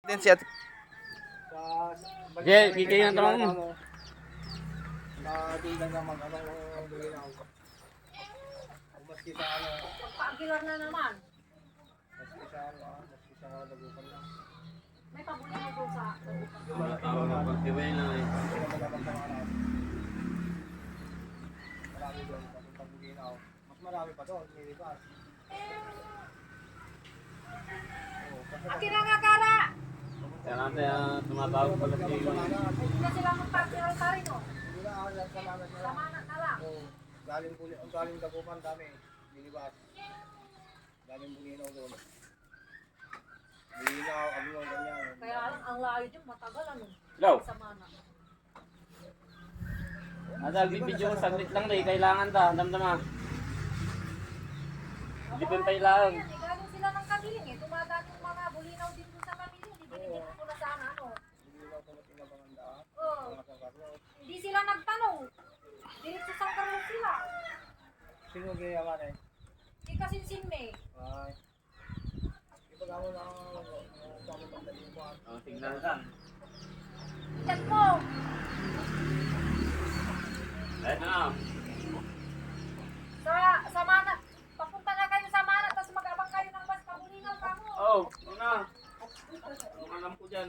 Din siya. Jay, kikay ang tanong mo. Hindi lang naman Bulinaw. Maski sa Pag-agilar na naman. maski sa Dagupan lang. May pabulinaw doon sa Dagupan. Tawag ng pagkiway na eh. Sila magandang pangalan. Marami doon, papuntang Bulinaw. Mas marami pa doon, may iba. Akin na nga, Kara! Kaya natin tumatawag pala si Hindi na sila magpag-agilar pa rin, oh. Hindi na ako lang salamat na lang. Samanat na lang. Galing Dagupan dami. Binibas. Galing Bulinaw doon. Bulinaw, Abulong, ganyan. Kaya lang, ang layo din, matagal, ano? Hello. Samanat. Adal, bibidyo ko saglit lang rin. Kailangan ta. Damdama. Lipin pa ilang. Ayan, galing sila ng Kamiling, eh. Dumadaan yung mga bulinaw din doon sa Kamiling. Hindi binigyan ko na sana, ano? Bulinaw ko na tinabangan daan. Oh, Mga Carlos. hindi sila nagtanong. Diretso sa Carlos sila. Sino gayaman eh? Di kasi sinme. Ay. Ipag ako na pamamagdaling ko. Oh, tignan kan. Chat mo. Ayun na. Sa Manat. Papunta na kayo sa Manat, tapos mag-abang kayo ng bus. Pabulinaw ka mo. Oh, una. Anong alam ko dyan?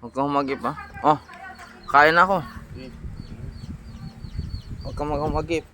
Huwag kang magip ha. Oh, kain ako. Huwag kang magip.